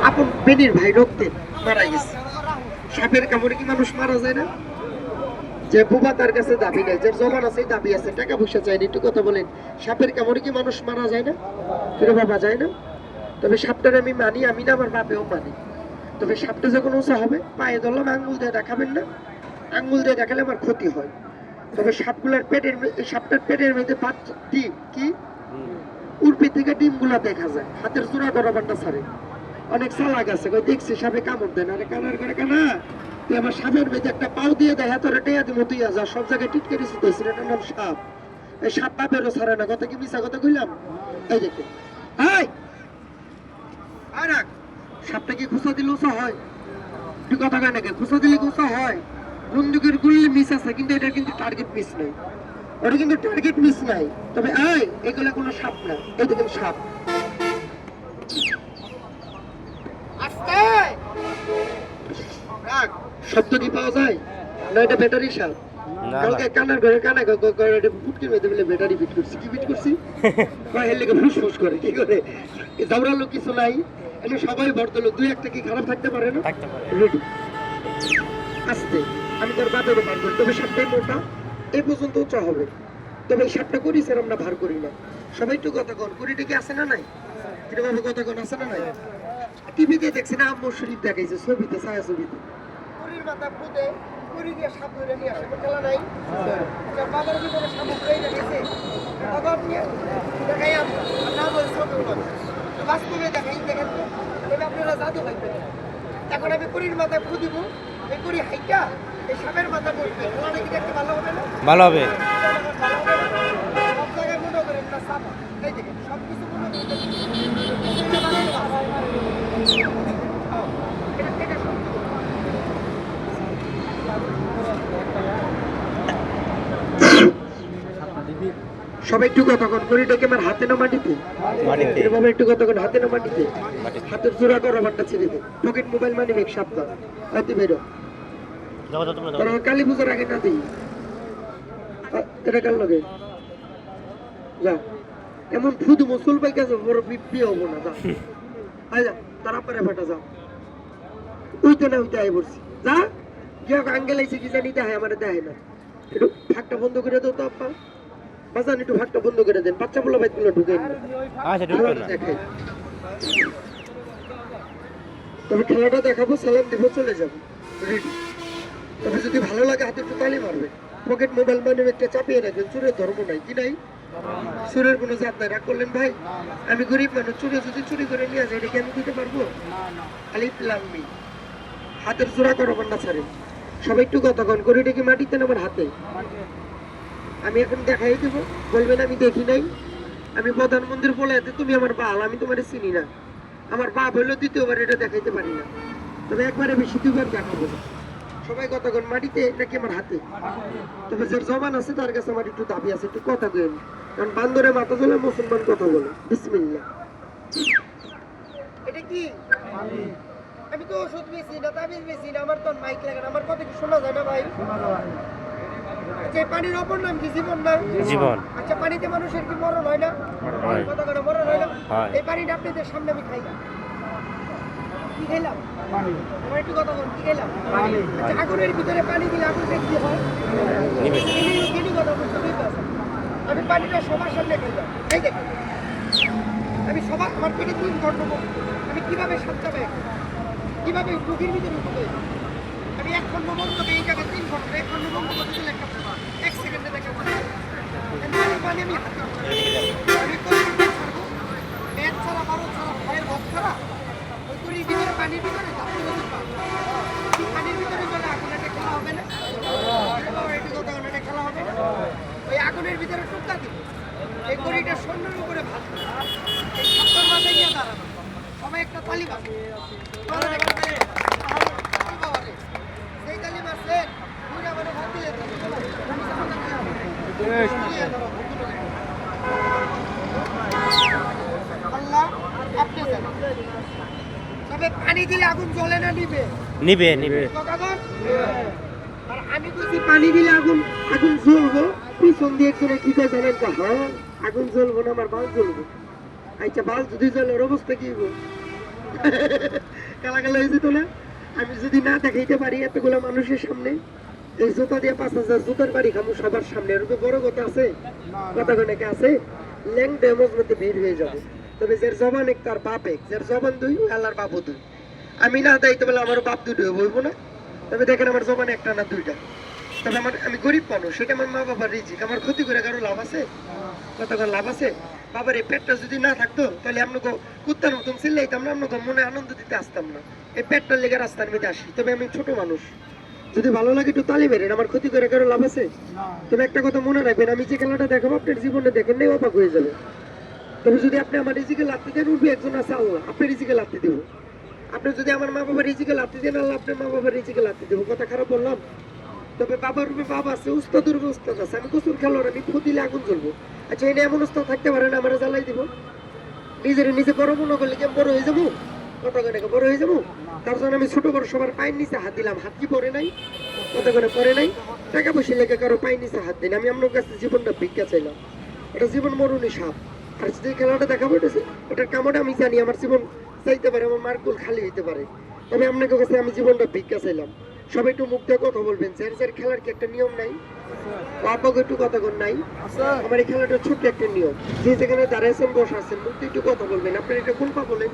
আপন বেনির ভাই রক্তে মারা গেছে। সাপের কামড়ে কি মানুষ মারা যায় না? যে বুবা তার কাছে দাবি নেই, যার জমান আছে দাবি আছে, টাকা পয়সা চাইনি, একটু কথা বলেন, সাপের কামড়ে কি মানুষ মারা যায় না? কেন বাবা যায় না? তবে সাপটার আমি মানি, আমি না আমার বাপেও মানি। তবে সাপটা যখন উঁচা হবে পায়ে ধরলাম, আঙ্গুল দিয়ে দেখাবেন না, আঙ্গুল দিয়ে দেখালে আমার ক্ষতি হয়। তবে সাপগুলার পেটের সাপটার পেটের মধ্যে ডিম কি উর্পি থেকে ডিমগুলা দেখা যায়, হাতের জোড়া বরাবরটা ছাড়ে। অনেক চালাক আছে, দেখছি সাপে কামড় দেন, আরে কানার করে কানা তুই আমার সাপের মধ্যে একটা পাও দিয়ে দেখা তোর টেয়া দিব, তুই যা সব জায়গায় টিটকে দিচ্ছি, তো এটার নাম সাপ। এই সাপ বাপেরও ছাড়ে না, কথা কি মিশা কথা কইলাম? এই দেখে সাপটা কি খুঁচা দিলে উঁচা হয়? তুই কথা কয় নাকি? খুঁচা দিলে উঁচা হয়? বন্দুকের গুলি মিস আছে, কিন্তু এটা কিন্তু টার্গেট মিস নাই, ওটা কিন্তু টার্গেট মিস নাই। তবে এগুলো কোনো সাপ না, এই দেখেন সাপ। শব্দ কি পাওয়া যায় না? এটা ব্যাটারি সাপ। কালকে কানার ঘরে কানা ফুটকির মধ্যে বলে ব্যাটারি ফিট করছি। কি ফিট করছি? লেগে ফুসফুস করে, কি করে দাউড়ালো কিছু নাই, এনে সবাই ভরতলো, দুই একটা কি খারাপ থাকতে পারে না? রেডি আস্তে, আমি তোর বাপেরও পার করি। তবে সাপটাই মোটা, এই পর্যন্ত উঁচা হবে। তবে এই সাপটা করি স্যার আমরা ভার করি না। সবাই একটু কথা কন, করিটা কি আছে না নাই? কিরকম কথা কন, আছে না নাই? টিভিতে দেখছি না, আম্মু শরীফ দেখাইছে, ছবিতে, ছায়া ছবিতে করির মাথা ফুটে করি দিয়ে সাপ ধরে নিয়ে আসে, খেলা নাই? বাবার ভিতরে সাপ ধরে রেখেছে, বাবা নিয়ে দেখাই আমরা না বলে ছবি উঠাবো, বাস্তবে দেখাই, দেখেন তো, তবে আপনারা জাদু থাকবেন। এখন আমি করির মাথায় ফু দিব, এই করি হাইটা এই সাপের মাথা পড়বে, খেলাটা কি দেখতে ভালো হবে না? ভালো হবে। সব জায়গায় মনে করেন না সাপ, এই দেখেন সব কিছু মনে করেন সবাই একটু কতক্ষণ করিটাকে আমার হাতে না মাটিতে, এরকম একটু কতক্ষণ হাতে না মাটিতে, হাতের জোড়া করা বাট্টা ছেড়ে দে, পকেট মোবাইল মানি ব্যাগ সাবধান, হাতে বেরো, কালী পুজোর আগে না দিই। এটা কার লগে যা এমন ফুদ মুসল পাই কাছে বড় বিপি হবো না, যা আয় যা, তারা পরে ফাটা যাও, উইতে না উইতে আয় পড়ছি, যা গিয়ে আঙ্গেল আইছে কি জানি দেখায়, আমার দেখায় না। একটু ফাঁকটা বন্ধ করে দাও তো আপা, বাজান একটু ফাঁকটা বন্ধ করে দেন, বাচ্চা বলো ভাই গুলো ঢুকে দেখাই। তবে খেলাটা দেখাবো, সালাম দেবো, চলে যাবো, রেডি। তবে যদি ভালো লাগে হাতে একটু তালি মারবে, পকেট মোবাইল মানে একটা চাপিয়ে রাখবেন, চুরের ধর্ম নাই কি নাই, চুরের কোনো জাত নাই। রাগ করলেন ভাই, আমি গরিব মানুষ, চুরে যদি চুরি করে নিয়ে আসে, এটা কি আমি দিতে পারবো? খালি প্লাম্বি হাতের জোড়া করো না ছাড়েন। সবাই একটু কতক্ষণ করি, এটা কি মাটিতে না আমার হাতে? আমি এখন দেখাই দেব, বলবেন আমি দেখি নাই, আমি প্রধানমন্ত্রী বলে তুমি আমার বাল, আমি তোমার চিনি না, আমার বাপ হইলো দ্বিতীয়বার এটা দেখাইতে পারি না, তবে একবারে বেশি দুবার দেখাবো। সবাই কতক্ষণ মাটিতে নাকি আমার হাতে? তবে যার জবান আছে তার কাছে আমার একটু দাবি আছে, একটু কথা দেন, কারণ বান্দরে মাথা চলে, মুসলমান কথা বলে। বিসমিল্লাহ। এটা কি? আমি তো ওষুধ বেশি না, তাবিজ বেশি না, আমার তো মাইক লাগে না, আমার কথা কি শোনা যায় না ভাই? আচ্ছা, পানির অপর নাম কি? জীবন না? জীবন। আচ্ছা, পানিতে মানুষের কি মরণ হয় না? কথা কথা মরণ হয় না? এই পানিটা আপনাদের সামনে আমি খাই, কি খেলাম? পানি। আমার একটু কথা বলুন, কি খেলাম? পানি। আচ্ছা, আগুনের ভিতরে পানি দিলে আগুনটা কি হয়? নিভে। কথা বলছি, আমি পানিটা সবার সামনে খেলাম, এই দেখেন আমি সবার, আমার পেটে 3 ঘন্টা, আমি কিভাবে সাবধানে, কিভাবে বুকের ভিতরে ঢুকে, আমি 1 ঘন্টা বন্ধ করে এই জায়গায় 3 ঘন্টা, 1 ঘন্টা বন্ধ করে দিলে 1 সেকেন্ডে দেখা পানি আমি হাতে আমি করি ছাড়বো, পেট ছাড়া, বারো ছাড়া, ভয়ের ভাব ছাড়া, ওই করির ভিতরে পানির ভিতরে পানির ভিতরে গেলে আগুন একটা খেলা হবে না? একটা খেলা হবে না? ওই আগুনের ভিতরে টুকা দিব, এই করিটা সন্ন্যের উপরে ভাত, এই সত্তর মাসে গিয়ে দাঁড়ানো, সবাই একটা তালি বাজে, সেই তালি মারছে মানে ভাত দিলে আল্লাহ আপনি জানেন। তবে পানি দিলে আগুন জ্বলে না, নিবে? নিবে, নিবে। আর আমি বুঝি পানি দিলে আগুন জ্বলবো, পিছন দিয়ে একজনে কি কয় জানেন? হ্যাঁ, আগুন জ্বলবো না, আমার বাল জ্বলবো। আচ্ছা, বাল যদি জ্বলে ওর অবস্থা কি হবো? গালাগাল হয়ে যেত না? আমি যদি না দেখাইতে পারি এতগুলো মানুষের সামনে, এই জুতা দিয়ে 5,000 জুতার বাড়ি খামু সবার সামনে, এর উপরে বড় কথা আছে? কথা নাকি আছে? ল্যাংডে মধ্যে ভিড় হয়ে যাবে। তবে যার জবান এক তার বাপ এক, যার জবান দুই আল্লাহর বাপও দুই। আমি না দায়িত্ব বলে আমার বাপ দুটো বলব না। তবে দেখেন আমার জবান একটা না দুইটা। তবে আমি গরিব মানুষ, সেটা আমার মা বাবার রিজিক, আমার ক্ষতি করে কারো লাভ আছে? কতক্ষণ লাভ আছে? বাবার এই পেটটা যদি না থাকতো তাহলে আপনাকে কুত্তার মতন চিল্লাইতাম না, আপনাকে মনে আনন্দ দিতে আসতাম না। এই পেটটার লেগে রাস্তার মধ্যে আসি। তবে আমি ছোট মানুষ, যদি ভালো লাগে একটু তালি মেরেন, আমার ক্ষতি করে কারো লাভ আছে? তবে একটা কথা মনে রাখবেন, আমি যে খেলাটা দেখাবো আপনার জীবনে দেখেন নেই অবাক হয়ে যাবে। তবে যদি আপনি আমার রিজিকে লাত্তি দেন, উঠবে একজন আছে আল্লাহ, আপনার রিজিকে লাত্তি দেব। আপনি যদি আমার মা বাবার রিজিকে লাত্তি দেন, আল্লাহ আপনার মা বাবার রিজিকে লাত্তি দেবো। কথা খারাপ বললাম? তবে বাবার রূপে বাবা আছে, উস্তাদের রূপে উস্তাদ আছে। আমি কচুর খেলোয়াড়, আমি ফুদিলে আগুন জ্বলবো। আচ্ছা এনে এমন উস্তাদ থাকতে পারে না আমার জ্বালাই দিব? নিজের নিজে বড় মনে করলে কি আমি বড় হয়ে যাবো? কতক্ষণে বড় হয়ে যাবো? তার জন্য আমি ছোট বড় সবার পায়ের নিচে হাত দিলাম। হাত কি পরে নাই? কতক্ষণে পরে নাই? টাকা পয়সা লেগে কারো পায়ের নিচে হাত দিন। আমি আপনার কাছে জীবনটা ভিক্ষা চাইলাম। এটা জীবন মরণী সাপ। আর যে খেলাটা দেখাবো এটার কামড়ে আমি জানি আমার জীবন চাইতে পারে, আমার মার কোল খালি হইতে পারে। তবে আপনাকে কাছে আমি জীবনটা ভিক্ষা চাইলাম। সবাই একটু মুখ দিয়ে কথা বলবেন। স্যার খেলার কি একটা নিয়ম নাই? বাবা একটু কতক্ষণ নাই? আমার এই খেলাটা ছোট্ট একটা নিয়ম। যে যেখানে দাঁড়াইছেন বসে আছেন, মুখ দিয়ে একটু কথা বলবেন। আপনার এটা কোন পা বলেন?